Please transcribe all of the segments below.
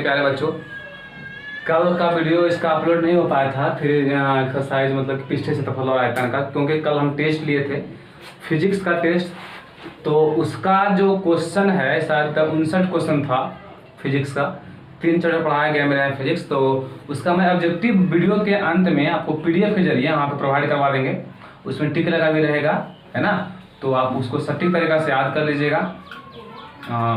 प्यारे बच्चों, कल का वीडियो इसका अपलोड नहीं हो पाया था। फिर एक्सरसाइज मतलब कि पृष्ठ क्षेत्रफल और आयतन का, क्योंकि कल हम टेस्ट लिए थे फिजिक्स का टेस्ट, तो उसका जो क्वेश्चन है शायद 59 क्वेश्चन था फिजिक्स का। 3 चैप्टर पढ़ाया गया मेरा फिजिक्स, तो उसका मैं ऑब्जेक्टिव वीडियो के अंत में आपको PDF के जरिए वहाँ पे प्रोवाइड करवा देंगे। उसमें टिक लगा भी रहेगा, है ना, तो आप उसको सटीक तरीका से याद कर लीजिएगा।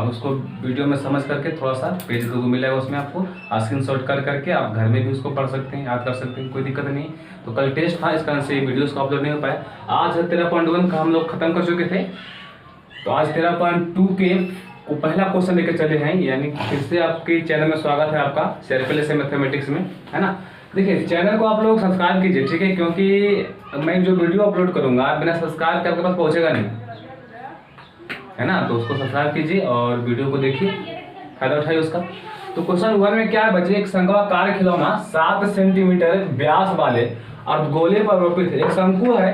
उसको वीडियो में समझ करके थोड़ा सा पेज 2 मिलेगा, उसमें आपको स्क्रीनशॉट कर करके आप घर में भी उसको पढ़ सकते हैं, याद कर सकते हैं, कोई दिक्कत नहीं। तो कल टेस्ट था, इस कारण से वीडियोस को अपलोड नहीं हो पाया। आज 13.1 का हम लोग खत्म कर चुके थे, तो आज 13.2 के को पहला क्वेश्चन लेकर चले हैं। यानी फिर से आपके चैनल में स्वागत है आपका, शेरपले से मैथमेटिक्स में, है ना। देखिए चैनल को आप लोग सब्सक्राइब कीजिए, ठीक है, क्योंकि मैं जो वीडियो अपलोड करूंगा बिना सब्सक्राइब के आपके पास पहुंचेगा नहीं, है ना। तो उसको सब्सक्राइब कीजिए और वीडियो को देखिए, फायदा उठाइए उसका। तो क्वेश्चन 1 में क्या है बच्चे, एक शंक्वाकार खिलौना 7 सेंटीमीटर व्यास वाले अर्धगोले पर आरोपित है। एक शंकु है,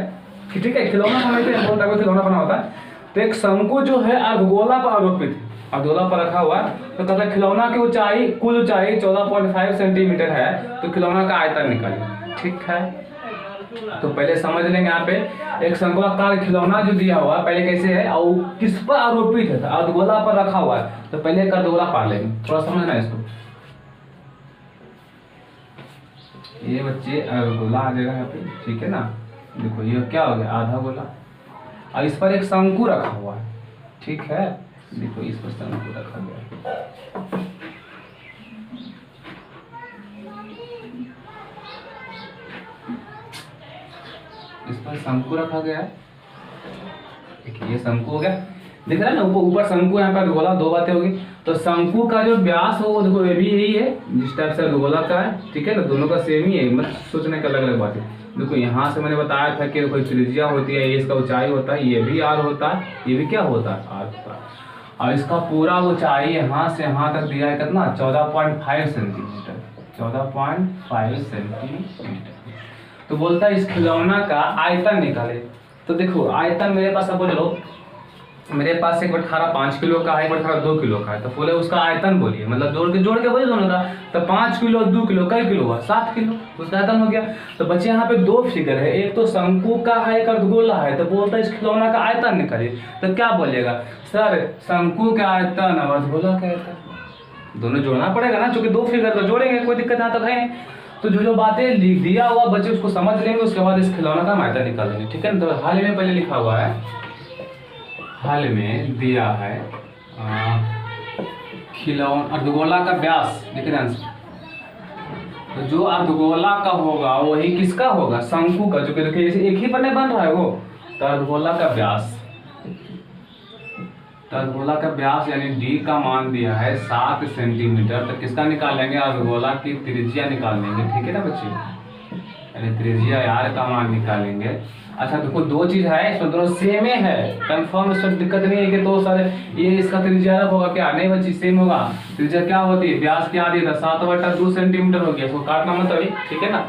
ठीक है, खिलौना बनाते हैं, बहुत खिलौना बना होता है। तो एक शंकु जो है अर्धगोला पर आरोपित है, अर्धगोला पर रखा हुआ है। तो कहता है खिलौना की ऊंचाई, कुल ऊंचाई 14.5 सेंटीमीटर है, तो खिलौना का आयतन निकालिए, ठीक है। तो पहले समझ लेंगे यहाँ पे एक शंक्वाकार खिलौना जो दिया हुआ है पहले कैसे है और किस पर आरोपित है, अर्धगोला पर रखा हुआ है। तो पहले एक अर्धगोला पा लेंगे, थोड़ा समझना इसको। ये बच्चे अर्धगोला आ जाएगा यहाँ पे, ठीक है ना। देखो ये क्या हो गया, आधा गोला, और इस पर एक शंकु रखा हुआ है, ठीक है। देखो इस पर शंकु रखा गया है, इस पर शंकु रखा गया है। देखिए ये शंकु हो गया, दिख रहा है ना, ऊपर शंकु, यहाँ पर गोला, 2 बातें होगी। तो शंकु का जो व्यास हो वो देखो ये भी यही है जिस टाइप से गोला का है, ठीक है ना, दोनों का सेम ही है, मत सोचने का अलग अलग बात है। देखो यहाँ से मैंने बताया था कि देखो त्रिज्या होती है, ये इसका ऊंचाई होता है, ये भी R होता है, ये भी क्या होता है, R होता है। और इसका पूरा ऊंचाई यहाँ से यहाँ तक दिया है कितना, 14.5 सेंटीमीटर, 14.5 सेंटीमीटर। तो बोलता है इस खिलौना का आयतन निकाले। तो देखो आयतन मेरे पास, सपोज लो मेरे पास 1/18 5 किलो का है, 1/18 2 किलो का है, तो बोले उसका आयतन बोलिए, मतलब जोड़ के बोलिए दोनों का। तो 5 किलो 2 किलो कई किलो हुआ, 7 किलो, उसका आयतन हो गया। तो बच्चे यहाँ पे 2 फिगर है, एक तो शंकु का है, एक अर्धगोला है। तो बोलता है इस खिलौना का आयतन निकालिए। तो क्या बोलेगा सर, शंकु का आयतन और अर्धगोला का आयतन दोनों जोड़ना पड़ेगा ना, चूंकि 2 फिगर तो जोड़ेंगे, कोई दिक्कत यहाँ तक है। तो जो बातें लिख दिया हुआ बच्चे उसको समझ लेंगे, उसके बाद इस खिलौना का आयतन निकाल लेंगे, ठीक है। तो हाल में पहले लिखा हुआ है, हाल में दिया है खिलौना अर्धगोला का व्यास, देखिए आंसर। तो जो अर्धगोला का होगा वही किसका होगा, शंकु का, जो कि देखिए एक ही पर बन रहा है वो। तो अर्धगोला का व्यास, तो अर्धगोला का व्यास यानी D का मान दिया है 7 सेंटीमीटर। तो किसका निकालेंगे, अर्धगोला की त्रिज्या निकाल लेंगे, ठीक है ना बच्चे, यानी त्रिज्या R का मान निकालेंगे। अच्छा देखो 2 चीज है इसमें, दोनों सेम है, कंफर्म, इसमें दिक्कत नहीं है कि 2 सारे ये इसका त्रिज्या अलग होगा, क्या नहीं बच्ची, सेम होगा। त्रिज्या क्या होती है, व्यास क्या दिया था 7/2 सेंटीमीटर हो गया, इसको काटना मत अभी, ठीक है ना।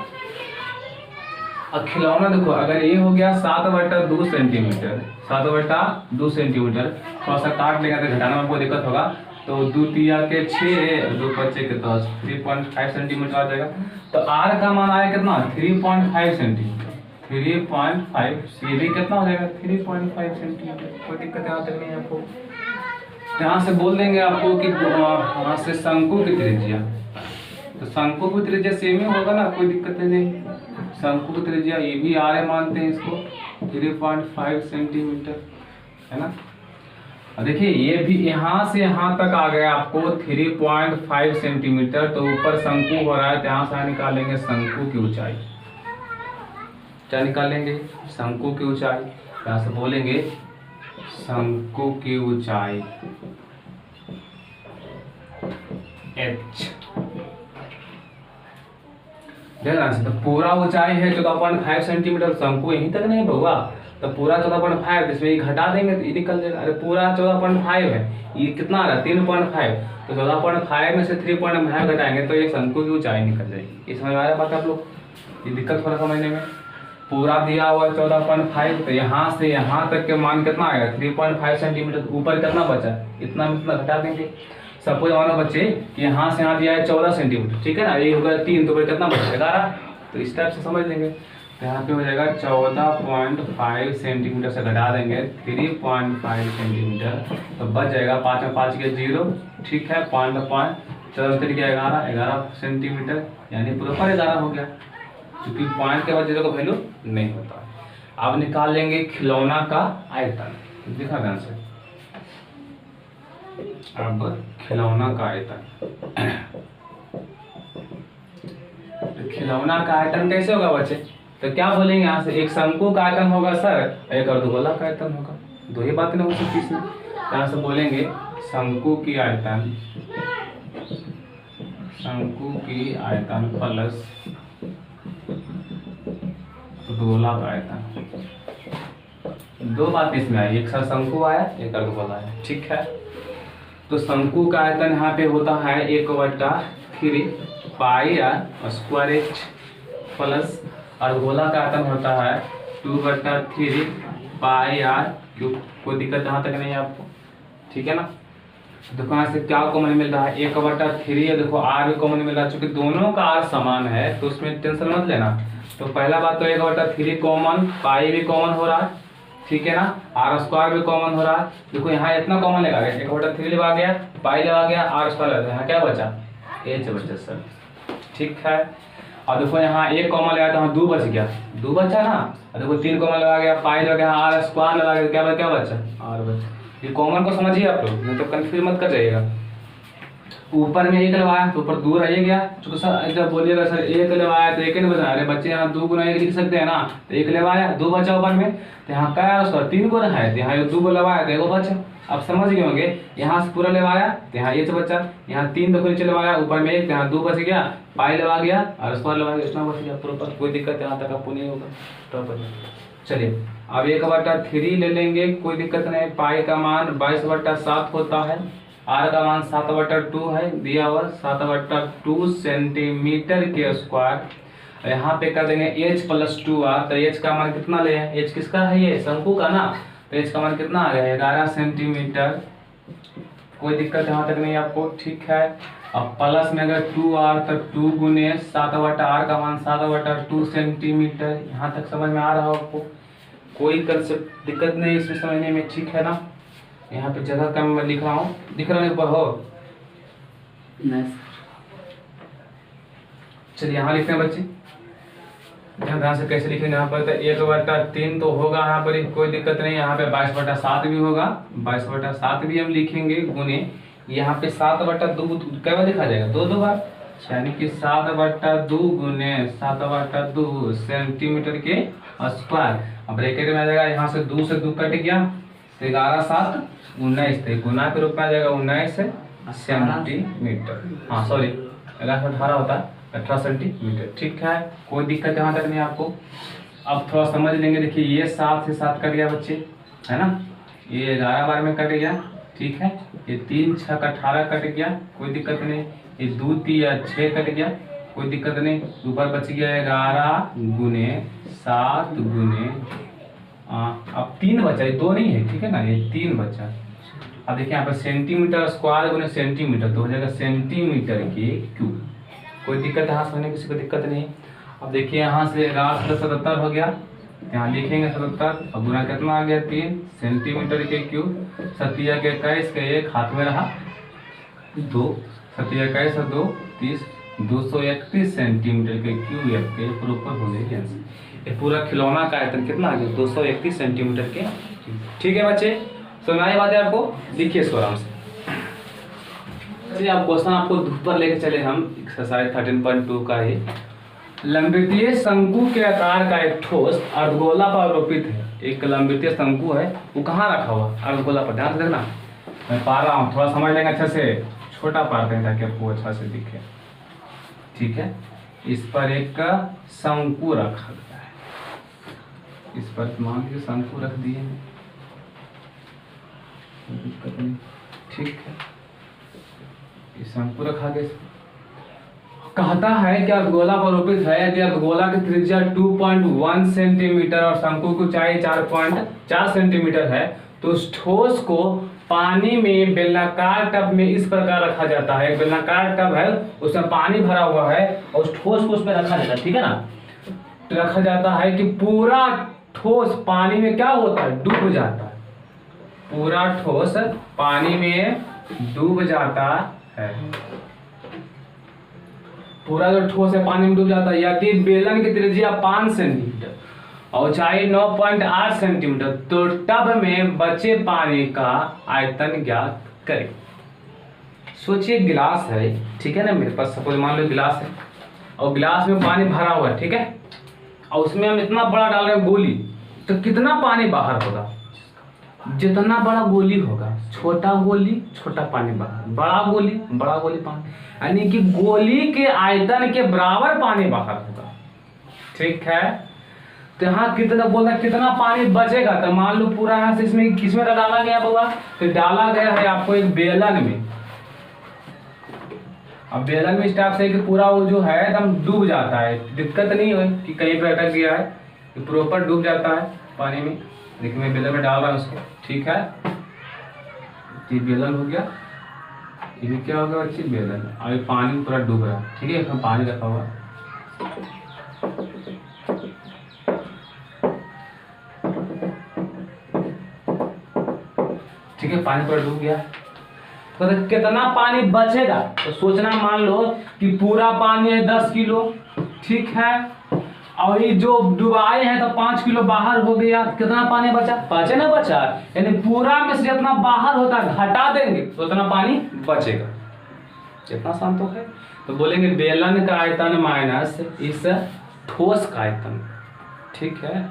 अब खिलौना देखो अगर ये हो गया 7/2 सेंटीमीटर, 7/2 सेंटीमीटर, थोड़ा सा काट लेगा तो घटाना में कोई दिक्कत होगा। तो 2 तिया के 6, 2 5 के 10, 3.5 सेंटीमीटर आ जाएगा। तो R का मान आया कितना, 3.5 सेंटीमीटर, 3.5, ये भी कितना हो जाएगा 3.5 सेंटीमीटर, कोई दिक्कत यहाँ तक नहीं है आपको। यहाँ से बोल देंगे आपको कि वहाँ से शंकु की त्रिज्या, तो शंकु की त्रिज्या सेम ही होगा ना, कोई दिक्कत नहीं। शंकु की त्रिज्या ये भी R मानते हैं इसको, 3.5 सेंटीमीटर, है ना। और देखिए ये भी यहाँ से यहाँ तक आ गया आपको 3.5 सेंटीमीटर। तो ऊपर शंकु हो रहा है, तो यहाँ से निकालेंगे शंकु की ऊंचाई, क्या निकालेंगे, शंकु की ऊंचाई। यहाँ से बोलेंगे शंकु की ऊंचाई H, तो पूरा ऊंचाई है 14.5 सेंटीमीटर, शंकु यहीं तक नहीं होगा, तो पूरा 14.5, इसमें ये घटा देंगे तो ये निकल जाएगा। अरे पूरा 14.5 है, ये कितना आ रहा है 3.5, तो 14.5 में से 3.5 घटाएंगे तो ये शंकु की ऊंचाई निकल जाएगी। ये समझ में आ रहा है बात आप लोग, ये दिक्कत थोड़ा समझने में। पूरा दिया हुआ 14.5, तो यहाँ से यहाँ तक के मान कितना आएगा 3.5 सेंटीमीटर, ऊपर कितना बचा, इतना घटा देंगे। सपोज मानो बच्चे कि यहाँ से यहाँ दिया है 14 सेंटीमीटर, ठीक है ना, ये होगा 3, तो फिर कितना बचा 11। तो इस टाइप से समझ लेंगे। तो यहाँ पे हो जाएगा 14.5 सेंटीमीटर से घटा देंगे 3.5 सेंटीमीटर, तो बच जाएगा 5 में 5 के 0, ठीक है, 11 सेंटीमीटर, यानी प्रॉपर 11 हो गया, क्योंकि पॉइंट के बाद 0 का वैल्यू नहीं होता। अब निकाल लेंगे खिलौना का आयतन, दिखा ध्यान से। अब खिलौना का आयतन, तो खिलौना का आयतन कैसे होगा बच्चे? तो क्या बोलेंगे यहाँ से, एक शंकु का आयतन होगा सर, एक अर्धगोला का आयतन होगा, दो ही बातें नहीं हो सकती इसमें। यहाँ से बोलेंगे शंकु की आयतन, शंकु की आयतन प्लस अर्धगोला का आयतन। दो बात इसमें आई, एक सर शंकु आया, एक अर्धगोला आया, ठीक है। तो शंकु का आयतन यहाँ पे होता है 1/3 पाई आर स्क्वायर एच, प्लस अर्धगोला का आयतन होता है 2/3 पाई आर क्यूब। कोई दिक्कत यहाँ तक नहीं है आपको, ठीक है ना। देखो यहाँ से क्या कॉमन मिल रहा है, 1/3 है, देखो आर भी कॉमन मिल रहा है, चूंकि दोनों का आर समान है तो उसमें टेंशन मत लेना। तो पहला बात तो 1/3 कॉमन, पाई भी कॉमन हो रहा है, ठीक है ना, आर स्क्वायर भी कॉमन हो रहा है। देखो यहाँ इतना कॉमन लगा गया, 1/3 लगा गया, पाई लगा गया, आर स्क्वायर लगा गया, यहाँ क्या बचा, एच बचा सर, ठीक है। और देखो यहाँ एक कॉमन लगा तो यहाँ 2 बच गया, 2 बचा ना, और देखो 3 कॉमन लगा गया, पाई लगा गया, आर स्क्वायर लगा गया, क्या बचा, आर बचा। ये कॉमन को समझिए आप लोग, नहीं तो कंफ्यूज मत कर जाइएगा। ऊपर में 1 लगाया तो ऊपर 2 रह गया, चूंकि सर जब बोलिएगा सर 1 लगाया तो 1 नहीं बचा, अरे बच्चे यहाँ 2 गुना 1 लिख सकते हैं ना, तो 1 लगाया 2 बचा ऊपर में, तो यहाँ क्या है उसका 3 गुना है, तो यहाँ 2 को लगाया तो 1 बचा। अब समझ गए होंगे, यहाँ से पूरा लगाया तो यहाँ 1 बचा, यहाँ 3 दफे नीचे लगाया ऊपर में 1, यहाँ 2 बच गया, पाई लगा गया और स्क्वायर लगा गया, इतना बच गया प्रॉपर, कोई दिक्कत यहाँ तक आपको नहीं होगा प्रॉपर। चलिए अब 1/3 ले लेंगे, कोई दिक्कत नहीं। पाई का मान 22/7 होता है, आर का मान 7/2 है दिया हुआ, 7/2 सेंटीमीटर के स्क्वायर। यहाँ पे कर देंगे h + 2r, तो h का मान कितना ले, h किसका है, ये शंकु का ना, तो h का मान कितना आ गया 11 सेंटीमीटर, कोई दिक्कत यहाँ तक नहीं आपको, ठीक है। अब प्लस में अगर 2r तो 2 गुने 7/r का मान 7/2 सेंटीमीटर, यहाँ तक समझ में आ रहा हो आपको, कोई कंसेप्ट दिक्कत नहीं इसमें समझने में, ठीक है ना। यहाँ पे जगह कम मैं लिख रहा हूँ, दिख रहा है ऊपर हो, चलिए यहाँ लिखते हैं बच्चे, ध्यान से कैसे लिखेंगे यहाँ पर। तो 1/3 तो होगा यहाँ पर, कोई दिक्कत नहीं, यहाँ पे 22/7 भी होगा, 22/7 भी हम लिखेंगे गुने, यहाँ पे 7/2 कै बार लिखा जाएगा, 2 बार, यानी कि 7/2 गुने 7/2 सेंटीमीटर के स्क्वायर। अब ब्रैकेट में आ जाएगा, यहाँ से 2 से 2 कट गया, 11 7 19, गुना के रूप में आ जाएगा 19 सेंटीमीटर, हाँ सॉरी 18 होता है, 18 सेंटीमीटर, ठीक है, कोई दिक्कत यहाँ तक नहीं आपको। अब थोड़ा समझ लेंगे, देखिए ये 7 से 7 कट गया बच्चे, है ना, ये 11 बार में कट गया, ठीक है, ये 3 6 का 18 कट गया, कोई दिक्कत नहीं, ये 2 3 6 कट गया, कोई दिक्कत नहीं, ऊपर बच गया 11 गुने 7 गुने, अब 3 बचा, ये 2 नहीं है, ठीक है ना, ये 3 बचा। अब देखिए यहाँ पर सेंटीमीटर स्क्वायर गुने सेंटीमीटर, तो हो जाएगा सेंटीमीटर के क्यूब, कोई दिक्कत यहाँ से होने किसी को दिक्कत नहीं। अब देखिए यहाँ से 77 हो गया, यहाँ लिखेंगे 77, अब गुना कितना आ गया 3 सेंटीमीटर के क्यूब, 7 के 21 के 1 हाथ में रहा 2, 7 21 और 2 30, 231 सेंटीमीटर के क्यूब के प्रॉपर हो गए आंसर। ये पूरा खिलौना का आयतन कितना आ गया 231 सेंटीमीटर के, ठीक है बच्चे, समझ आई बात है आपको। देखिए इसको आराम से, चलिए अब क्वेश्चन आपको ऊपर लेके चले हम, एक्सरसाइज 13.2 का ही। लंबवृत्तीय शंकु के आकार का एक ठोस अर्धगोला पर आरोपित है, एक लंबवृत्तीय शंकु है, वो कहाँ रखा हुआ, अर्धगोला पर, ध्यान से देखना, मैं पा रहा हूँ, थोड़ा समझ लेंगे अच्छे से, छोटा पाते हैं ताकि आपको अच्छा से दिखे, ठीक है। इस पर एक शंकु रखा गया है, इस पर मान के शंकु रख दिए हैं, ठीक है, इस शंकु रखा गया, कहता है कि अर्धगोला पर आरोपित है, यदि अर्धगोला की त्रिज्या 2.1 सेंटीमीटर और शंकु की ऊंचाई 4.4 सेंटीमीटर है, तो उस ठोस को पानी में बेलनाकार टब में इस प्रकार रखा जाता है। एक बेलनाकार टब है, उसमें पानी भरा हुआ है और उस ठोस को उसमें रखा जाता है, ठीक है ना। तो रखा जाता है कि पूरा ठोस पानी में क्या होता है, डूब जाता है। पूरा ठोस पानी में डूब जाता है। पूरा जो ठोस है पानी में डूब जाता है। यदि बेलन की त्रिज्या 5 सेंटीमीटर और ऊंचाई 9.8 सेंटीमीटर, तो टब में बचे पानी का आयतन ज्ञात करें। सोचिए गिलास है, ठीक है ना, मेरे पास सपोज मान लो गिलास है और गिलास में पानी भरा हुआ है, ठीक है, और उसमें हम इतना बड़ा डाल रहे हैं गोली, तो कितना पानी बाहर होगा, जितना बड़ा गोली होगा, छोटा गोली छोटा पानी बाहर, बड़ा गोली पानी, यानी कि गोली के आयतन के बराबर पानी बाहर होगा, ठीक है। तो यहाँ कितना बोलता है कितना पानी बचेगा, तो मान लो पूरा यहाँ से इसमें किसमें डाला गया बाबा, तो डाला गया है आपको एक बेलन में। अब बेलन में इस टाइप से कि पूरा वो जो है एकदम डूब जाता है, दिक्कत नहीं है कि कहीं पे अटक गया है, प्रॉपर डूब जाता है पानी में। देखिए मैं बेलन में डाल रहा हूँ उसको, ठीक है, ये बेलन हो गया, ये क्या हो गया अच्छी बेलन, अभी पानी में पूरा डूब रहा है, ठीक है, इसमें पानी रखा हुआ, ठीक है, पानी पूरा डूब गया। तो कितना पानी बचेगा, तो सोचना, मान लो कि पूरा पानी है 10 किलो, ठीक है, और ये जो डुबाए हैं तो 5 किलो बाहर हो गया, कितना पानी बचा, बचे ना बचा, यानी पूरा में से जितना बाहर होता है घटा देंगे तो उतना पानी बचेगा। कितना आसान तो है। तो बोलेंगे बेलन का आयतन माइनस इस ठोस का आयतन, ठीक है।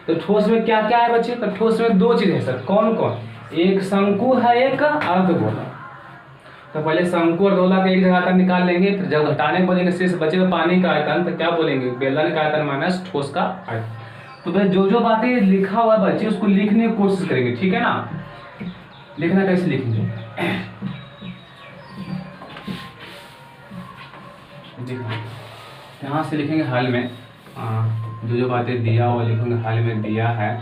तो ठोस में क्या क्या है बच्चे, तो ठोस में दो चीज है सर, कौन कौन, एक शंकु है, एक अर्धगोला। तो पहले शंकु और गोला का एक जगह आयतन निकाल लेंगे, फिर जब घटाने को बोलेंगे शेष बचे तो पानी का आयतन, तो क्या बोलेंगे बेलन का आयतन माइनस ठोस का आयतन। तो भाई जो जो बातें लिखा हुआ है बच्चे उसको लिखने की कोशिश करेंगे, ठीक है ना। लिखना कैसे लिखेंगे, यहाँ से लिखेंगे हल में, जो जो बातें दिया हुआ लिखेंगे हल में दिया है।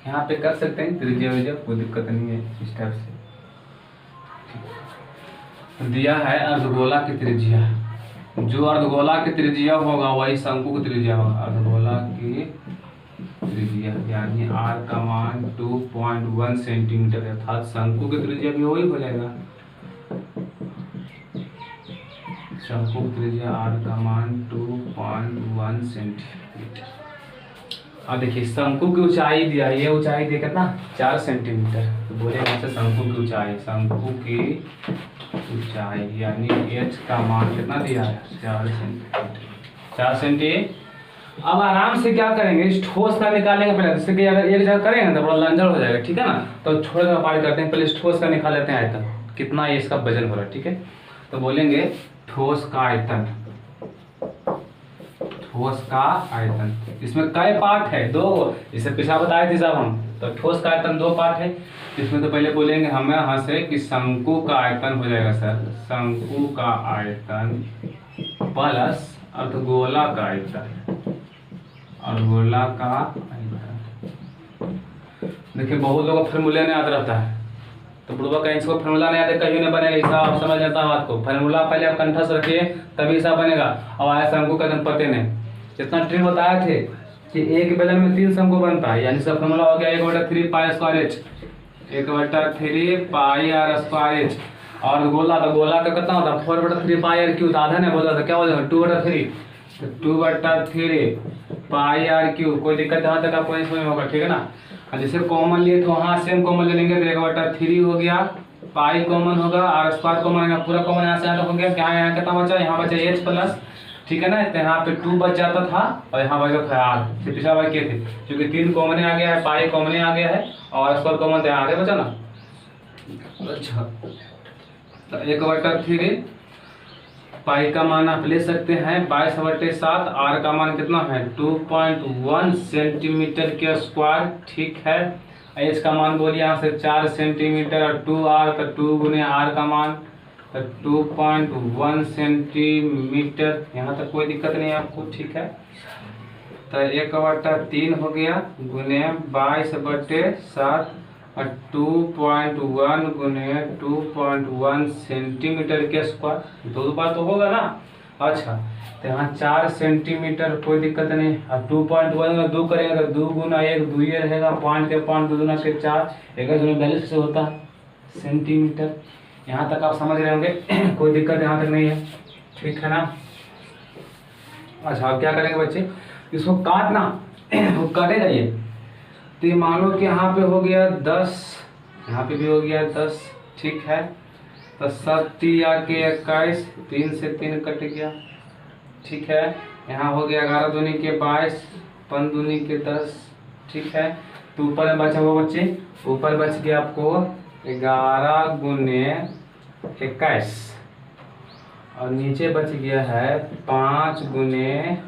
यहाँ पे कर सकते हैं त्रिज्या विज्या, कोई दिक्कत नहीं है। इस टाइप से दिया है अर्धगोला की त्रिज्या, जो अर्धगोला की त्रिज्या होगा वही शंकु की त्रिज्या होगा। अर्धगोला की त्रिज्या यानी r का मान 2.1 सेंटीमीटर, अर्थात शंकु की त्रिज्या भी वही हो जाएगा। शंकु की त्रिज्या r का मान 2.1 सेंटीमीटर। अब देखिए शंकु की ऊंचाई दिया है, ये ऊंचाई दिया कितना 4 सेंटीमीटर। तो बोले यहाँ से शंकु की ऊंचाई, शंकु की ऊंचाई यानी h का मान कितना दिया है 4 सेंटीमीटर, 4 सेंटीमीटर। अब आराम से क्या करेंगे, इस ठोस का निकालेंगे पहले, जैसे कि अगर एक जगह करेंगे तो बड़ा लंजर हो जाएगा, ठीक है ना। तो छोटे सा पार्ट करते हैं, पहले इस ठोस का निकाल लेते हैं आयतन, कितना ये इसका वजन हो रहा है, ठीक है। तो बोलेंगे ठोस का आयतन, ठोस का आयतन, इसमें कई पार्ट है, दो, इसे पिछला बताए थे जब हम, तो ठोस का आयतन 2 पार्ट है। इसमें तो पहले बोलेंगे हमें यहाँ से कि शंकु का आयतन हो जाएगा सर, शंकु का आयतन प्लस अर्धगोला का आयतन, अर्धगोला का आयतन। देखिए बहुत लोगों को फॉर्मूला नहीं याद रहता है, तो बुढ़वा कहीं इसको फॉर्मूला नहीं आता कहीं नहीं बनेगा, हिसाब समझ जाता है बात को। फॉर्मूला पहले आप कंठस्थ रखिए तभी हिसाब बनेगा। और आया शंकु का एकदम पते नहीं, जितना ट्रिक बताए थे कि एक बेलन में 3 शंकु बनता है, यानी सब फॉर्मूला हो गया 1/3 पाई स्क्वायर h, 1/3 पाई r स्क्वायर h। और गोला, तो गोला का कितना होता है 4/3 पाई r क्यूब, आधा नहीं बोला था, क्या बोला 2/3, 2/3 पाई r क्यूब। कोई दिक्कत यहाँ तक आपको इसमें होगा, ठीक है ना। जैसे कॉमन लिए तो वहाँ सेम कॉमन ले लेंगे, तो 1/3 हो गया, पाई कॉमन होगा, r स्क्वायर कॉमन है, पूरा कॉमन यहाँ से यहाँ तक हो गया। क्या यहाँ कितना बचा, यहाँ बचा h प्लस, ठीक है ना। तो यहाँ पे 2 बच जाता था और यहाँ बचा था r, पिछला बार किए थे, क्योंकि 3 कॉमन आ गया है, पाई कॉमन आ गया है और स्क्वायर कॉमन तो आगे बचा ना। अच्छा तो 1/3 पाई का मान आप ले सकते हैं 22/7, r का मान कितना है 2.1 सेंटीमीटर के स्क्वायर, ठीक है। h का मान बोलिए यहाँ से 4 सेंटीमीटर और 2r, तो 2 गुने r का मान तो 2.1 सेंटीमीटर, यहाँ तक कोई दिक्कत नहीं है आपको, ठीक है। तो 1/3 हो गया गुने 22/7 और 2.1 गुने 2.1 सेंटीमीटर के स्क्वायर, दो बार तो होगा ना। अच्छा, तो यहाँ 4 सेंटीमीटर, कोई दिक्कत नहीं। अब 2.1 में 2 करेंगे तो 2 गुना 1 2 ही रहेगा, पॉइंट के पॉइंट 2 गुना के 4, 1 से होता है सेंटीमीटर। यहाँ तक आप समझ रहे होंगे कोई दिक्कत यहाँ तक नहीं है, ठीक है ना। अच्छा, अब क्या करेंगे बच्चे, इसको काटना वो काटेगा ये। तो ये मान लो कि यहाँ पे हो गया 10, यहाँ पे भी हो गया 10, ठीक है। तो 7 या के 21, 3 से 3 कट गया, ठीक है। यहाँ हो गया 11 दूनी के 22, 5 दूनी के 10, ठीक है। तो ऊपर में बचा हुआ बच्चे, ऊपर बच गया आपको 11 गुने 21 और नीचे बच गया है 5 गुने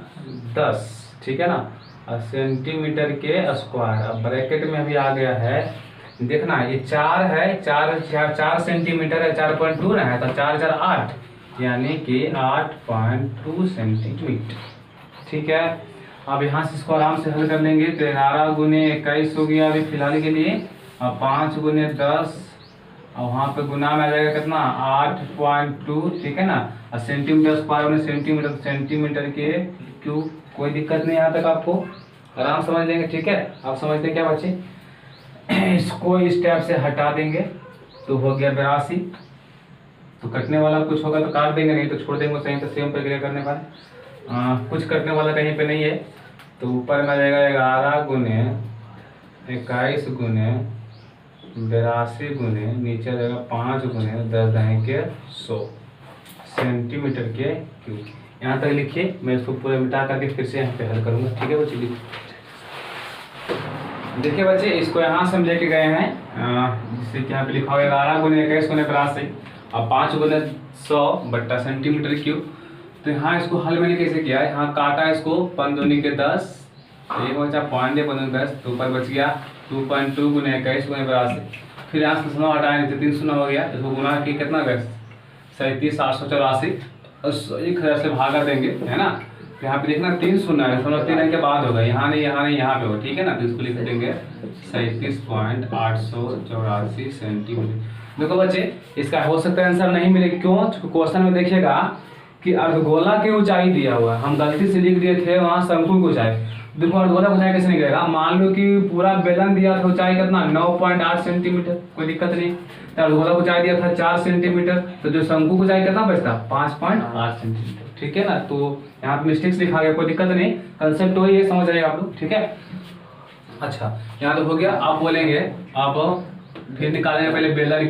10, ठीक है ना, और सेंटीमीटर के स्क्वायर। अब ब्रैकेट में अभी आ गया है, देखना ये 4 है, 4 सेंटीमीटर है, 4.2 ना है, तो 4 4 8, यानी कि 8.2 सेंटीमीटर, ठीक है। अब यहाँ से इसको आराम से हल कर लेंगे। तो 11 गुने 21 हो गया अभी फिलहाल के लिए, और 5 गुने 10, और वहाँ पे गुना में आ जाएगा कितना 8.2, ठीक है ना। और सेंटीमीटर स्क्वायर में सेंटीमीटर, सेंटीमीटर के क्यूब, कोई दिक्कत नहीं यहाँ तक, आपको आराम समझ लेंगे, ठीक है। आप समझते हैं क्या बच्चे, इसको इस टाइप से हटा देंगे तो हो गया 82। तो कटने वाला कुछ होगा तो काट देंगे, नहीं तो छोड़ देंगे सही। तो सेम प्रक्रिया करने का कुछ कटने वाला कहीं पे नहीं है। तो ऊपर में आ जाएगा 11 गुने 21 गुने 82 गुने, नीचे आ जाएगा 5 गुने 10 के 100 सेंटीमीटर के क्यूब। यहाँ तक लिखिए, मैं इसको पूरा मिटा करके फिर से यहाँ पे हल करूँगा, ठीक है बच्चे। लिखिए, देखिए बच्चे, इसको यहाँ से हम लेके गए हैं, जिससे कि यहाँ पे लिखा हुआ 11 गुने 21 गुने 82 और 5 गुने 100 बट्टा सेंटीमीटर क्यूब। तो यहाँ इसको हल मैंने कैसे किया, यहाँ काटा इसको 5 दूनी के 10, एक बचा 5.10, तो ऊपर बच गया 2.2 गुने 21 गुने 82। फिर यहाँ से 0 हटाए तो 3 0 हो गया, इसको गुना की कितना गया 37,884 और 1000 से भागा देंगे, है ना। तो यहाँ पे देखना 3 0 है, 3 के बाद होगा, यहाँ नहीं यहाँ नहीं यहाँ पे हो, ठीक है ना। तो इसको लिख देंगे 37.884 सेंटीमीटर। देखो बच्चे, इसका हो सकता है आंसर नहीं मिले, क्यों, क्वेश्चन में देखिएगा कि अर्धगोला की ऊंचाई दिया हुआ है, हम गलती से लिख दिए थे वहाँ शंकु की ऊंचाई। देखो अर्धगोला की ऊंचाई कैसे निकलेगा, मान लो कि पूरा बेलन दिया था ऊंचाई कितना 9.8 सेंटीमीटर, कोई दिक्कत नहीं। तो अर्धगोला की ऊंचाई दिया था 4 सेंटीमीटर, तो जो शंकु की ऊंचाई कितना बचता 5.8 सेंटीमीटर, ठीक है ना। तो यहाँ पे मिस्टेक्स लिखा गया, कोई दिक्कत नहीं, कंसेप्ट वही है, समझ रहे आप लोग, ठीक है। अच्छा, यहाँ तो हो गया। आप बोलेंगे, आप फिर निकालेंगे पहले बेलन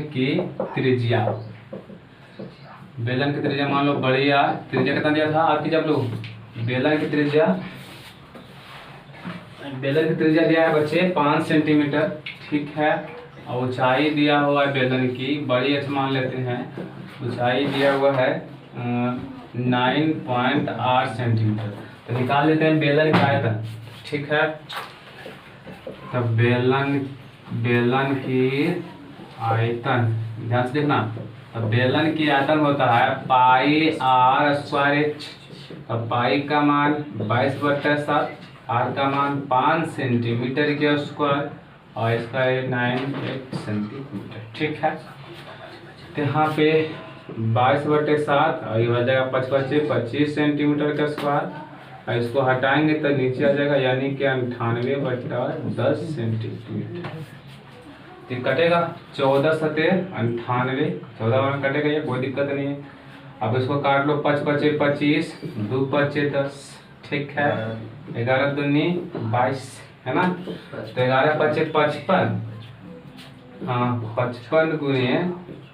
की त्रिज्या। बेलन की त्रिज्या मान लो बड़ी आर, त्रिज्या कितना दिया था आपकी, जब लोग बेलन की त्रिज्या दिया है बच्चे 5 सेंटीमीटर, ठीक है। और ऊंचाई दिया हुआ है बेलन की, बड़ी एच मान लेते हैं, ऊंचाई दिया हुआ है 9.8 सेंटीमीटर। तो निकाल लेते हैं बेलन का आयतन, ठीक है। तो बेलन की आयतन ध्यान से देखना, अब बेलन की आयतन होता है पाई आर स्क्वायर एच। अब पाई का मान 22/7, आर का मान 5 सेंटीमीटर के स्क्वायर और इसका 9 सेंटीमीटर, ठीक है। तो यहाँ पे 22/7 और ये हो जाएगा 25 सेंटीमीटर का स्क्वायर, और इसको हटाएंगे तो नीचे आ जाएगा, यानी कि 98/10 सेंटीमीटर। तो कटेगा 14 सतह 98, 14 में कटेगा, ये कोई दिक्कत नहीं है। अब इसको काट लो, 5 × 25, 2 × 10, ठीक है। 11 दूनी 22, है ना। तो 11 × 5 = 55, हाँ 55 गुने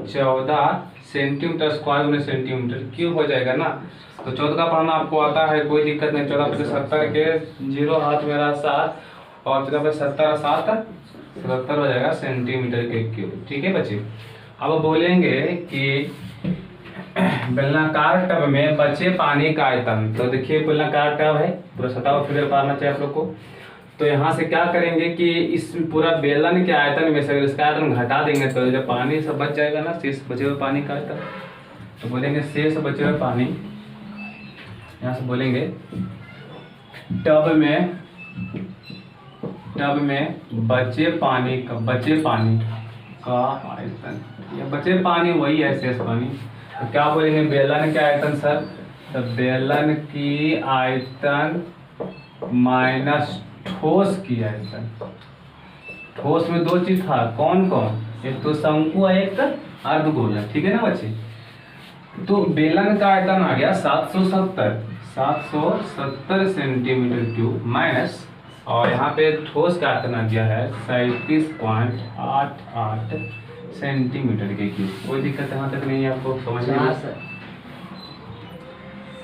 14 सेंटीमीटर स्क्वायर गुने सेंटीमीटर क्यूब हो जाएगा ना। तो 14 का पढ़ना आपको आता है, कोई दिक्कत नहीं। 14 × 70 के 0 हाथ मेरा 7 और 14 × 70 7 77 हो जाएगा सेंटीमीटर के क्यूब, ठीक है बच्चे। अब बोलेंगे कि बेलनाकार टब में बचे पानी का आयतन। तो देखिए बेलनाकार टब है, पूरा सतह पर फिगर पाना चाहिए आप लोग को। तो यहाँ से क्या करेंगे कि इस पूरा बेलन के आयतन में से इसका आयतन घटा देंगे, तो जब पानी सब बच जाएगा ना, शेष बचे हुए पानी का आयतन, तो बोलेंगे शेष बचे हुए पानी, यहाँ से बोलेंगे टब टब में बचे पानी का आयतन, या बचे पानी वही है शेष पानी, तो क्या बोलेंगे बेलन के आयतन सर, तो बेलन की आयतन माइनस ठोस की आयतन। ठोस में दो चीज था, कौन कौन, एक तो शंकु और एक अर्धगोला, ठीक है ना बच्चे। तो बेलन का आयतन आ गया 770 सेंटीमीटर क्यूब माइनस, और यहाँ पे ठोस का आयतन आ गया है 37.88 सेंटीमीटर के क्यूब। कोई दिक्कत यहाँ तक नहीं है आपको समझ में?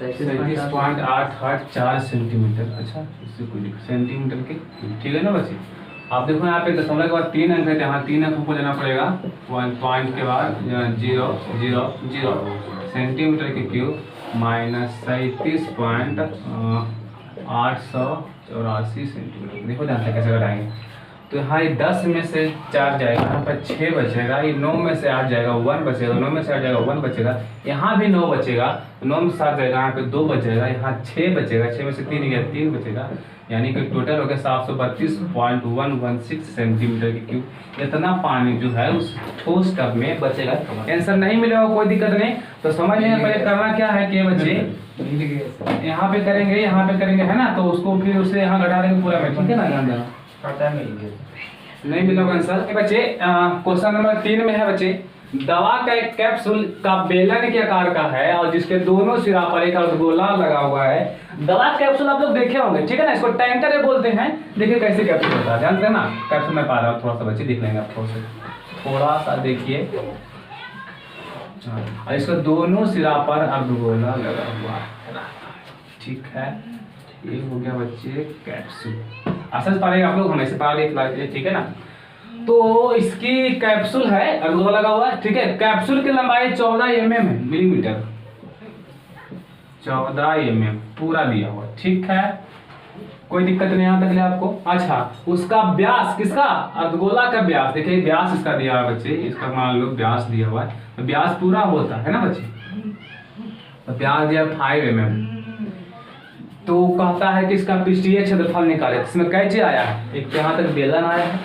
37.884 सेंटीमीटर, अच्छा इससे कोई दिक्कत, सेंटीमीटर के क्यूब, ठीक है ना बच्चे। आप देखो यहाँ पे दशमलव के बाद 3 अंक है, यहाँ 3 अंक हमको लेना पड़ेगा, 1 पॉइंट के बाद 000 सेंटीमीटर के क्यूब माइनस 37.884 सेंटीमीटर। देखो ध्यान से कैसे घटाएंगे, तो यहाँ ये 10 में से 4 जाएगा, यहाँ पर 6 बचेगा, ये 9 में से 8 जाएगा 1 बचेगा, 9 में से 8 जाएगा 1 बचेगा, यहाँ भी 9 बचेगा, 9 में से 7 जाएगा, यहाँ पे 2 बचेगा, यहाँ 6 बचेगा, 6 में से 3 गया 3 बचेगा, यानी कि टोटल हो गया 732.116 सेंटीमीटर के क्यूब। इतना पानी जो है उस ठोस टब में बचेगा। आंसर नहीं मिलेगा कोई दिक्कत नहीं, तो समझ लेंगे पहले करना क्या है कि बच्चे यहाँ पे करेंगे है ना, तो उसको फिर उसे यहाँ घटा देंगे पूरा में, ठीक है ना, ध्यान देना। नहीं मिलेगा आंसर बच्चे। क्वेश्चन नंबर 3 में है बच्चे, दवा का एक कैप्सूल का बेलन के आकार का है और जिसके दोनों सिरा पर एक अर्धगोला लगा हुआ है। दवा कैप्सूल आप लोग देखे होंगे, ठीक है ना, इसको टैंकर बोलते हैं। देखिए कैसे कैप्सूल होता है, जानते हैं ना, कैप्सूल में पा रहा हूँ, थोड़ा सा बच्चे देख लेंगे आप, थोड़ा सा देखिए, और इसको दोनों सिरा पर अर्धगोला लगा हुआ है, ठीक है। ये हो गया बच्चे कैप्सूल। आसान पढ़ेगा आप लोग, हमेशा पढ़ा देख, ठीक है ना। तो इसकी कैप्सूल है, अर्धगोला लगा हुआ है, ठीक है। कैप्सूल की लंबाई 14 mm है, मिलीमीटर, 14 mm पूरा दिया हुआ, ठीक है, कोई दिक्कत नहीं यहाँ तक ले आपको। अच्छा, उसका व्यास, किसका, अर्धगोला का व्यास, देखिए व्यास इसका दिया हुआ बच्चे, इसका मान लो व्यास दिया हुआ है, तो व्यास पूरा होता है ना बच्चे, तो व्यास दिया 5 mm। तो कहता है कि इसका पृष्ठीय क्षेत्रफल निकाले, इसमें कै चीज आया है, एक तो यहाँ तक बेलन आया है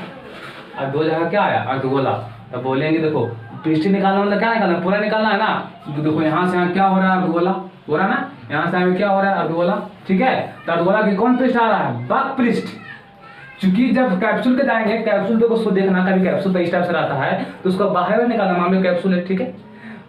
और 2 जगह क्या आया, अर्धगोला। तो बोलेंगे देखो पृष्ठीय निकालना मतलब क्या निकालना, पूरा निकालना है ना। तो देखो यहाँ से यहाँ क्या हो रहा है, अर्धगोला हो रहा है ना, यहाँ से हमें क्या हो रहा है, अर्धगोला, ठीक है। तो अर्धगोला की कौन पृष्ठ आ रहा है, बक पृष्ठ। चूंकि जब कैप्सूल के जाएंगे, कैप्सूल देखो उसको देखना, कभी कैप्सूल तो इस टाइप से रहता है, तो उसको बाहर निकालना, मान लो कैप्सूल है, ठीक है,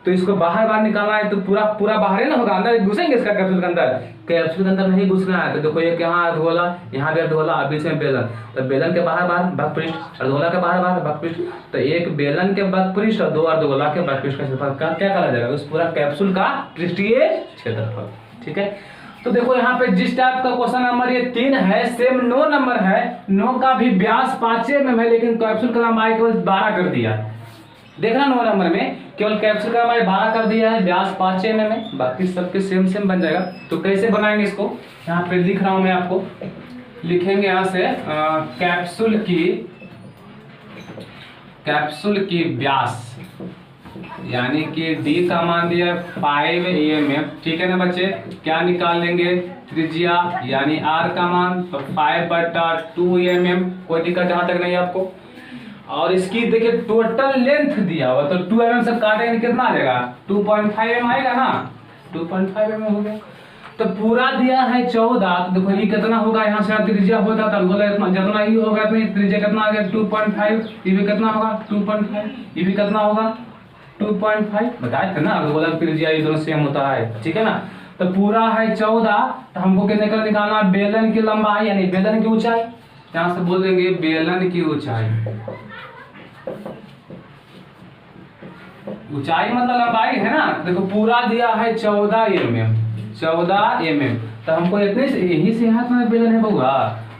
तो इसको बाहर निकालना है, तो पूरा बाहर ही ना होगा, अंदर घुसेंगे इसका कैप्सूल के अंदर, कैप्सूल के अंदर नहीं घुसना है। तो देखो ये यहाँ अर्धगोला, यहाँ भी अर्धगोला, बीच में बेलन, तो बेलन के बाहर बक पृष्ठ, अर्धगोला के बाहर बक पृष्ठ, तो एक बेलन के बक पृष्ठ और 2 अर्धगोला के बक पृष्ठ का क्षेत्रफल का क्या कहा जाएगा, उस पूरा कैप्सूल का पृष्ठीय क्षेत्रफल, ठीक है। तो देखो यहाँ पे जिस टाइप का क्वेश्चन नंबर ये 3 है, सेम 9 नंबर है, 9 का भी व्यास 5 mm है, लेकिन कैप्सूल का लंबाई केवल 12 कर दिया है। देखना 9 नंबर में केवल कैप्सूल का लंबाई 12 कर दिया है, व्यास 5 mm है, बाकी सबके सेम बन जाएगा। तो कैसे बनाएंगे इसको, यहाँ पे लिख रहा हूं मैं आपको, लिखेंगे यहाँ से कैप्सूल की व्यास, यानी कि d का मान दिया 5 mm, ठीक है ना बच्चे। क्या निकाल लेंगे, त्रिज्या यानी r का मान, तो 5/2 mm, कोई दिक्कत जहां तक नहीं है आपको। और इसकी देखिए टोटल लेंथ दिया हुआ, तो 2 mm से काटेंगे कितना आ जाएगा, 2.5 mm आएगा ना, 2.5 mm हो गया। तो पूरा दिया है 14, तो देखो ये कितना होगा, यहाँ से त्रिज्या होता था, इतना जितना ये होगा इतना त्रिज्या कितना आ गया 2.5, ये भी कितना होगा 2.5, ये भी कितना होगा 2.5, बताए थे ना, अर्धगोला की त्रिज्या ये दोनों सेम होता है, ठीक है ना। तो पूरा है 14, तो हमको कितने का निकालना, बेलन की लंबाई यानी बेलन की ऊंचाई, यहाँ से बोल देंगे बेलन की ऊंचाई, ऊंचाई मतलब लंबाई है ना। देखो पूरा दिया है 14 mm, तो हमको इतने से यही से यहाँ में बेलन है बउआ,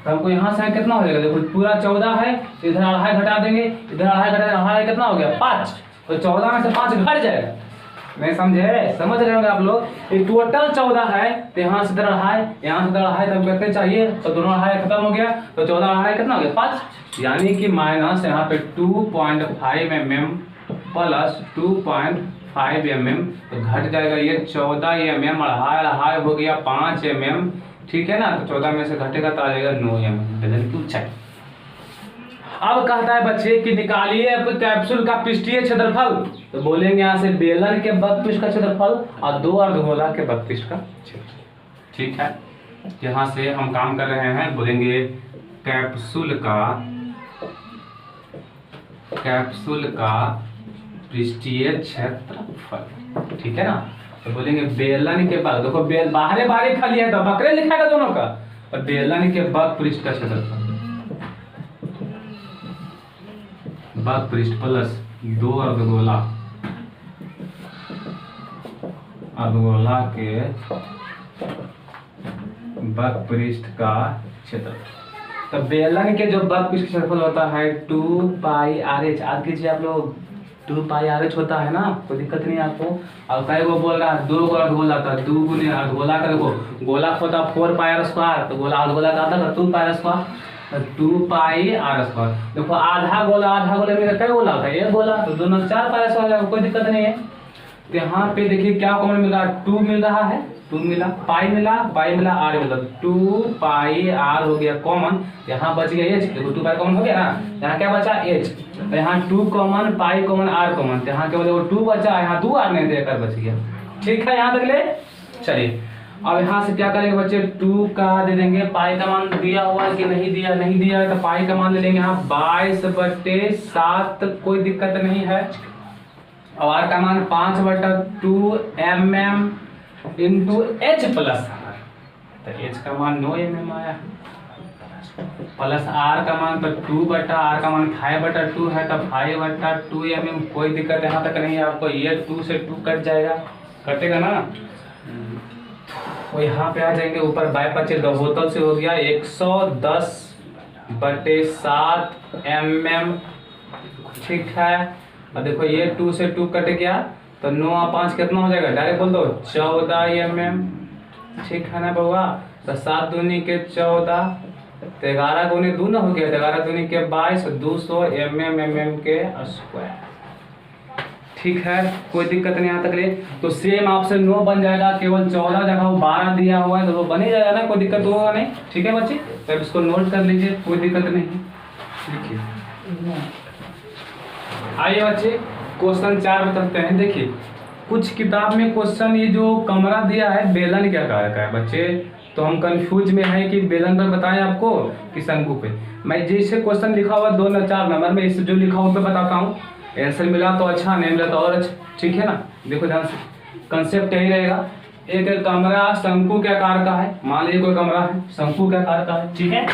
तो हमको यहाँ से कितना हो जाएगा, देखो पूरा 14 है, इधर 2.5 घटा देंगे, इधर 2.5 घटा देंगे, 2.5 कितना हो गया 5, तो 14 में से 5 घट जाएगा, नहीं समझे, समझ रहे होंगे आप लोग। ये टोटल 14 है, तो यहाँ से 2.5, यहाँ से 2.5, तब कितने चाहिए, तो दोनों 2.5 खत्म हो गया, तो 14 कितना हो गया 5, यानी कि माइनस यहाँ पे 2.5 mm प्लस 2.5 mm, तो घट जाएगा ये 14 mm, 2.5 हो गया 5 mm, ठीक है ना। तो 14 में से घटेगा तो आ जाएगा 9 mm बेलन की ऊंचाई, अब कहता है बच्चे कि निकालिए कैप्सूल का पृष्ठीय क्षेत्रफल। तो बोलेंगे यहाँ से बेलन के बकपृष्ठ का क्षेत्रफल और दो अर्धगोला के बकपृष्ठ का क्षेत्रफल। ठीक है, यहाँ से हम काम कर रहे हैं, बोलेंगे कैप्सूल का पृष्ठीय क्षेत्रफल। ठीक है ना। तो बोलेंगे बेलन के बक, देखो बाहरे बाहरी खाली है तो बकरे लिखाएगा दोनों का, और बेलन के बकपृष्ठ का क्षेत्रफल, बकपृष्ठ प्लस दो अर्धगोला के बकपृष्ठ का क्षेत्रफल। तो बेलन के जो बकपृष्ठ क्षेत्रफल होता है 2πRh। याद कीजिए आप लोग, 2πRh होता है ना, कोई दिक्कत नहीं आपको। और कई को बोल रहा है 2 को अर्धगोला था, 2 गुने अर्धगोला का देखो गोला होता 4πr², तो गोला अर्धगोला का आता है 2πr², 2πr²। देखो आधा गोला में कई गोला होता है, एक गोला, तो दोनों 4πr², कोई दिक्कत नहीं है। तो यहाँ पे देखिए क्या कॉमन मिल रहा है, 2 मिल रहा है, 2 मिला, पाई मिला, r मिला, 2πr हो गया कॉमन। यहाँ बच गया h, देखो 2π कॉमन हो गया ना, यहाँ क्या बचा h, तो यहाँ 2 common, pi common, r common, तो यहाँ केवल 2 बचा, यहाँ 2 r नहीं देकर बच गया। ठीक है, यहाँ तक ले चलिए। अब यहाँ से क्या करेंगे बच्चे, 2 का दे देंगे, पाई का मान दिया हुआ कि नहीं दिया है, तो पाई का मान ले लेंगे यहाँ 22/7, कोई दिक्कत नहीं है। और r का मान 5/2 mm into h plus r, तो h का मान 9 mm आया, प्लस r का मान तो 2/r का मान 5/2 है, तो 5/2 mm, कोई दिक्कत यहाँ तक नहीं है आपको। ये 2 से 2 कट जाएगा, कटेगा ना। तो यहाँ पे आ जाएंगे ऊपर, बाय पचे दो बोतल से हो गया 110/7 mm। ठीक है, और देखो ये 2 से 2 कट गया, तो 9 और 5 कितना हो जाएगा, डायरेक्ट बोल दो 14 mm। ठीक है ना बउआ, तो 7 दूनी के 14, तो 11 दूनी 2 ना हो गया, 11 दूनी के 22, 200 mm के स्क्वायर। ठीक है, कोई दिक्कत नहीं यहाँ तक ले। तो सेम आपसे 9 बन जाएगा, केवल 14 जगह वो 12 दिया हुआ है, तो वो बन ही जाएगा ना, कोई दिक्कत होगा नहीं। ठीक है बच्चे, तो इसको नोट कर लीजिए, कोई दिक्कत नहीं। ठीक है, आइए बच्चे क्वेश्चन 4 बताते हैं। देखिए कुछ किताब में क्वेश्चन ये जो कमरा दिया है बेलन क्या कारक है बच्चे, तो हम कंफ्यूज में है कि बेलन पर बताएं आपको कि शंकु पे। मैं जैसे क्वेश्चन लिखा हुआ 2 या 4 नंबर में, इससे जो लिखा हुआ पे बताता हूँ, आंसर मिला तो अच्छा, नहीं मिला तो और अच्छा। ठीक है ना, देखो ध्यान से, कंसेप्ट यही रहेगा। एक कमरा शंकु के आकार का है, मान लीजिए कोई कमरा है शंकु के आकार का है, ठीक है,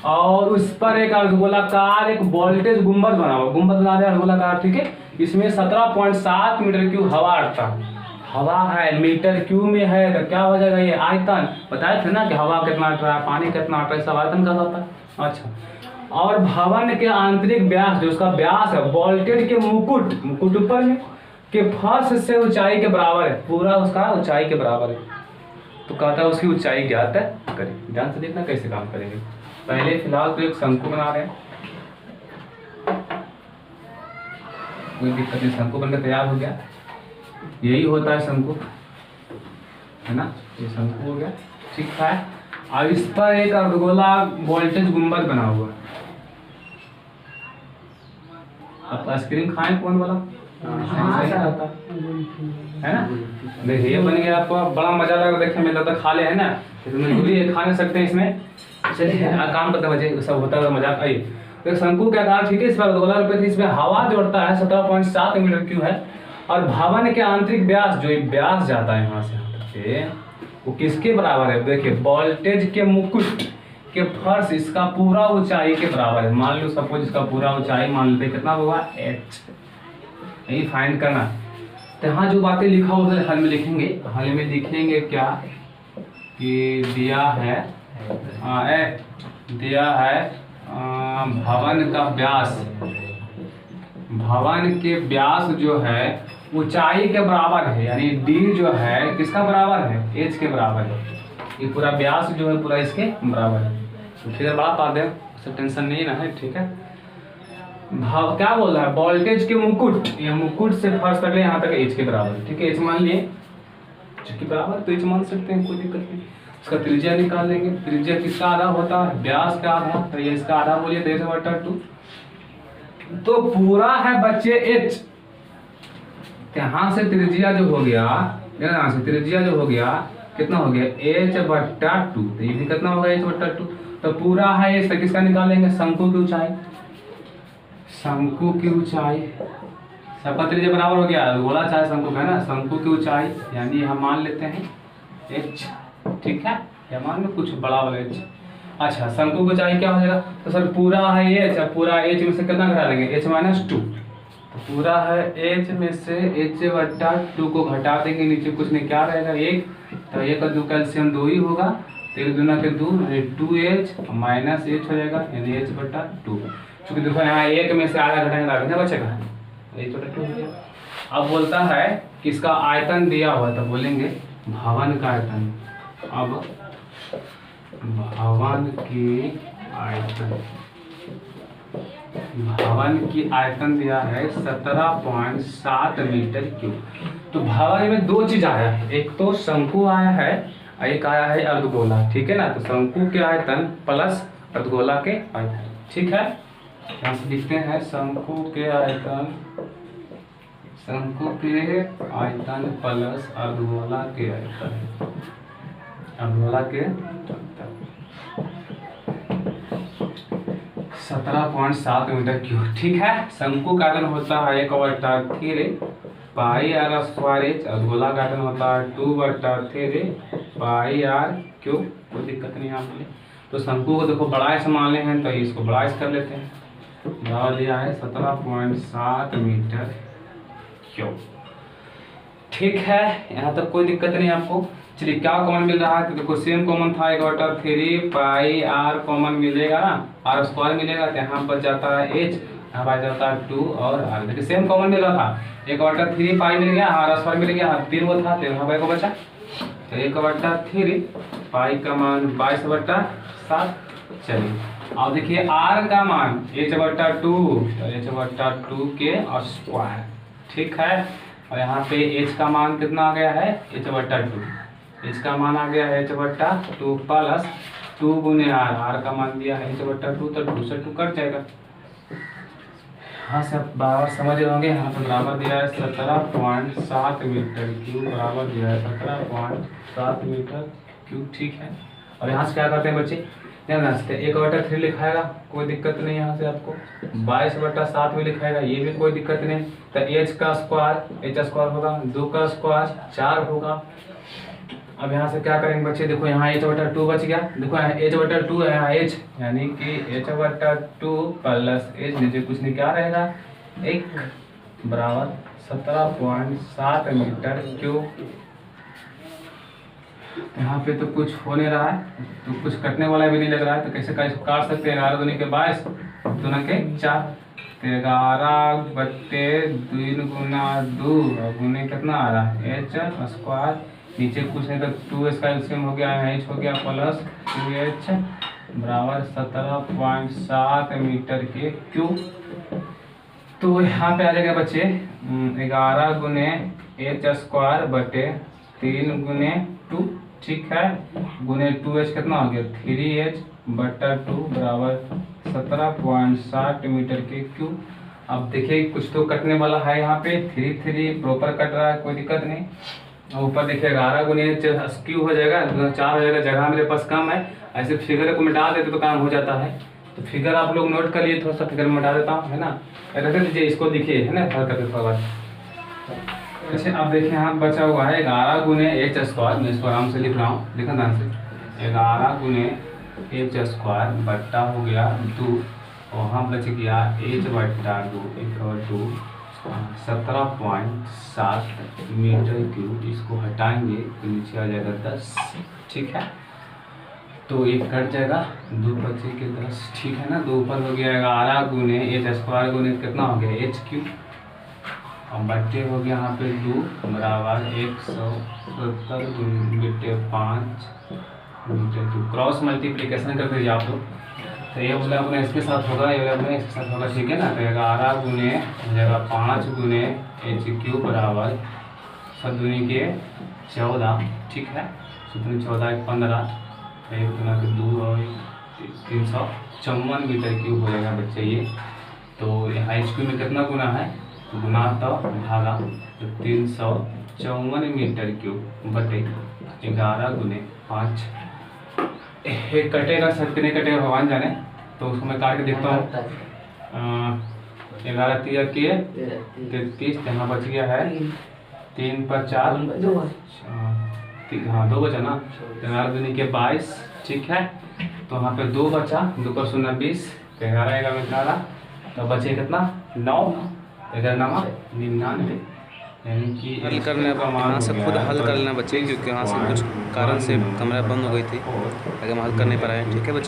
और उस पर एक अर्धगोलाकार एक वोल्टेज गुंबद बना हुआ, गुंबद बना रहे अर्धगोलाकार। ठीक है, इसमें 17.7 मीटर क्यूब हवा अटता है, हवा है मीटर क्यूब में है, तो क्या हो जाएगा, ये आयतन बताए थे ना कि हवा कितना अट रहा है, पानी कितना अट रहा है, सब आयतन का होता है। अच्छा, और भवन के आंतरिक व्यास, जो उसका व्यास है, वोल्टेज के मुकुट ऊपर में के फर्श से ऊंचाई के बराबर है, पूरा उसका ऊंचाई के बराबर है। तो कहता है उसकी ऊंचाई ज्ञात है करें। ध्यान से देखना कैसे काम करेंगे। पहले फिलहाल तो एक शंकु बना रहे हैं, कोई दिक्कत नहीं, शंकु बनकर तैयार हो गया। यही होता है शंकु, है ना, ये शंकु हो गया। ठीक है, अब इस पर एक अर्धगोला वोल्टेज गुंबद बना हुआ है। आप आइसक्रीम खाएं कौन वाला, है ना, देखिए ये बन गया, आपको बड़ा मजा लगा देखने में, लगता खा ले, है ना, मजबूरी है, खा नहीं सकते हैं इसमें। चलिए काम करते बच्चे, सब होता है मजाक। आइए, तो एक शंकु के आकार, ठीक है, इस पर अर्धगोला रुपये थी, इसमें हवा जोड़ता है 17.7 मीटर क्यूब है, और भवन के आंतरिक व्यास, जो व्यास जाता है यहाँ से वो किसके बराबर है, देखिए वोल्टेज के मुकुट के फर्श, इसका पूरा ऊंचाई के बराबर है। मान लो सपोज इसका पूरा ऊंचाई मान लेते कितना होगा, h, यही फाइंड करना। तो यहाँ जो बातें लिखा होगा हल में लिखेंगे, हल में लिखेंगे क्या कि दिया है भवन का व्यास, भवन के व्यास जो है ऊंचाई के बराबर है, यानी d जो है किसका बराबर है, h के बराबर है। ये पूरा व्यास जो है पूरा इसके बराबर है। फिर बड़ा पा दें, सब टेंशन नहीं ना है। ठीक है, भाव क्या बोल रहा है, वोल्टेज के मुकुट, ये मुकुट से फर्श तक यहाँ तक h के बराबर। ठीक है, h मान लिए के बराबर, तो h मान सकते हैं, कोई दिक्कत नहीं। इसका त्रिज्या निकाल लेंगे, त्रिज्या किसका आधा होता है, व्यास का आधा, तो ये इसका आधा बोलिए 1/2। तो पूरा है बच्चे h, यहाँ से त्रिज्या जो हो गया, यहाँ से त्रिज्या जो हो गया कितना हो गया h/2, तो ये भी कितना होगा h/2। तो पूरा है h, किसका निकालेंगे, शंकु की ऊंचाई, शंकु की ऊंचाई सबका त्रिज्या बराबर हो गया, गोला चाहे शंकु का है ना, शंकु की ऊंचाई यानी हम मान लेते हैं h, ठीक है, या मान लो कुछ बड़ा वाला h। अच्छा शंकु की ऊंचाई क्या हो जाएगा, तो सर पूरा है h, पूरा h में से कितना घटा लेंगे h-2, तो पूरा है h में से h/2 को घटा देंगे, नीचे कुछ नहीं क्या रहेगा 1, तो 1 का 2 कैल्शियम 2 ही होगा, 1 दूना के 2 2h माइनस h हो जाएगा यानी h/2। क्योंकि देखो यहाँ 1 में से आधा घटाएंगे तो बचेगा h/2 हो गया। अब बोलता है कि इसका आयतन दिया हुआ, तो बोलेंगे भवन का आयतन। अब भवन की आयतन, भवन की आयतन दिया है 17.7 मीटर क्यूब। तो भवन में दो चीज आया है, एक तो शंकु आया है, एक आया है अर्धगोला, ठीक है ना। तो शंकु के आयतन प्लस अर्धगोला के आयतन, ठीक है। यहाँ से लिखते हैं शंकु के आयतन, शंकु के आयतन प्लस अर्धगोला के आयतन, अर्धगोला के 17.7 मीटर क्यूब, ठीक है। शंकु का आयतन होता है 1/3 पाई r स्क्वायर h, अर्धगोला का आयतन होता है 2/3 पाई r क्यूब, कोई दिक्कत नहीं यहाँ पे। तो शंकु को देखो बड़ा s मान ले हैं, तो इसको बड़ा s कर लेते हैं, बराबर दिया है 17.7 मीटर क्यूब, ठीक है। यहाँ तक कोई दिक्कत नहीं आपको। चलिए क्या कॉमन मिल रहा है, तो देखो सेम कॉमन था 1/3 पाई r कॉमन मिलेगा ना, r स्क्वायर मिलेगा, तो यहाँ पर जाता है h, यहाँ पर जाता है 2 और r, देखिए सेम कॉमन मिल रहा था, 1/3 पाई मिल गया, r स्क्वायर मिल गया, 3 वो था तो यहाँ पर बचा, तो 1/3 पाई का मान 22/7। चलिए अब देखिए r का मान h/2, तो h/2 के स्क्वायर, ठीक है। और यहाँ पे h का मान कितना आ गया है h/2, h का मान आ गया है h/2 प्लस 2 गुने r का मान दिया है h/2, तो 2 से 2 कट जाएगा। हाँ सब बराबर समझ रहे होंगे। यहाँ पर बराबर दिया है 17.7 मीटर क्यूब, बराबर दिया है 17.7 मीटर क्यूब, ठीक है। और यहाँ से क्या करते हैं बच्चे, ध्यान रखते हैं 1/3 लिखाएगा, कोई दिक्कत नहीं, यहाँ से आपको 22/7 में लिखाएगा, ये भी कोई दिक्कत नहीं। तो h का स्क्वायर होगा, 2 का स्क्वायर 4 होगा। अब यहाँ से क्या करेंगे बच्चे, देखो यहाँ h/2 बच गया, देखो यहाँ h/2 है, यहाँ h यानी कि h/2 प्लस h, नीचे कुछ नहीं क्या रहेगा 1, बराबर 17.7 मीटर क्यूब। यहाँ पे तो कुछ हो नहीं रहा है, तो कुछ कटने वाला भी नहीं लग रहा है, तो कैसे काट सकते हैं, 11 दूनी के 22 दूना के 4, 11/3 गुना 2 और गुने कितना आ रहा है h स्क्वायर, नीचे कुछ नहीं तो 2 इसका एलसीएम हो गया, h हो गया प्लस 2h, बराबर 17.7 मीटर के क्यूब। तो यहाँ पे आ जाएगा बच्चे 11 गुने h स्क्वायर बटे 3 गुने 2, ठीक है, गुने 2h कितना हो गया 3h/2 बराबर 17.7 मीटर के क्यूब। अब देखिए कुछ तो कटने वाला है, यहाँ पे 3 प्रॉपर कट रहा है, कोई दिक्कत नहीं। ऊपर देखिए 11 गुने क्यू हो जाएगा, 4 हो जाएगा, जगह मेरे पास कम है, ऐसे फिगर को मिटा देते तो काम हो जाता है। तो फिगर आप लोग नोट कर लिए, थोड़ा सा फिगर मिटा देता हूँ, है ना, रख दीजिए इसको, दिखिए है ना, हर करके थोड़ा बात। अच्छा अब देखिए यहाँ बचा हुआ है 11 गुने h स्क्वायर, मैं इसको आराम से लिख रहा हूँ, देखा ध्यान से, 11 गुने h स्क्वायर बट्टा हो गया 2, वहाँ बच गया h/2 17.7 मीटर क्यूब। इसको हटाएंगे तो नीचे आ जाएगा 10, ठीक है, तो एक कट जाएगा, 2 बचे के 10, ठीक है ना। 2 ऊपर हो गया 11 गुने h स्क्वायर गुने कितना हो गया h क्यूब, और बट्टे हो गया यहाँ पे 2 बराबर 170 बटे 5 मीटर क्यूब। क्रॉस मल्टीप्लीकेशन कर दीजिए आप लोग, तो ये बोला अपने इसके साथ होगा, ये अपने इसके साथ होगा, ठीक है ना। तो 11 गुने हो जाएगा 5 गुने h क्यूब बराबर 7 दूनी के 14, ठीक है, 14 15, 1 गुना के 2 और 354 मीटर क्यूब हो जाएगा बच्चे ये, तो यहाँ HQ में कितना गुना है, तो गुना तो भागा, तो 354 मीटर क्यूब बटे 11 गुने 5। एक कटेगा सर, नहीं कटेगा भगवान जाने, तो उसको मैं काट के देखता हूँ। 11 तिया के 33, यहाँ बच गया है 3 पर 4, हाँ 2 बचा ना, 11 दूनी के 22, ठीक है। तो यहाँ पे 2 बचा, 2 पर 0 20, 11 में 11, तो बचे कितना 9, 11 99, यानी कि हल करने यहाँ से खुद हल कर लेना बच्चे, क्योंकि यहाँ से कुछ कारण से कैमरा बंद हो गई थी, अगर हम हल कर नहीं पा रहे हैं। ठीक है बच्चे।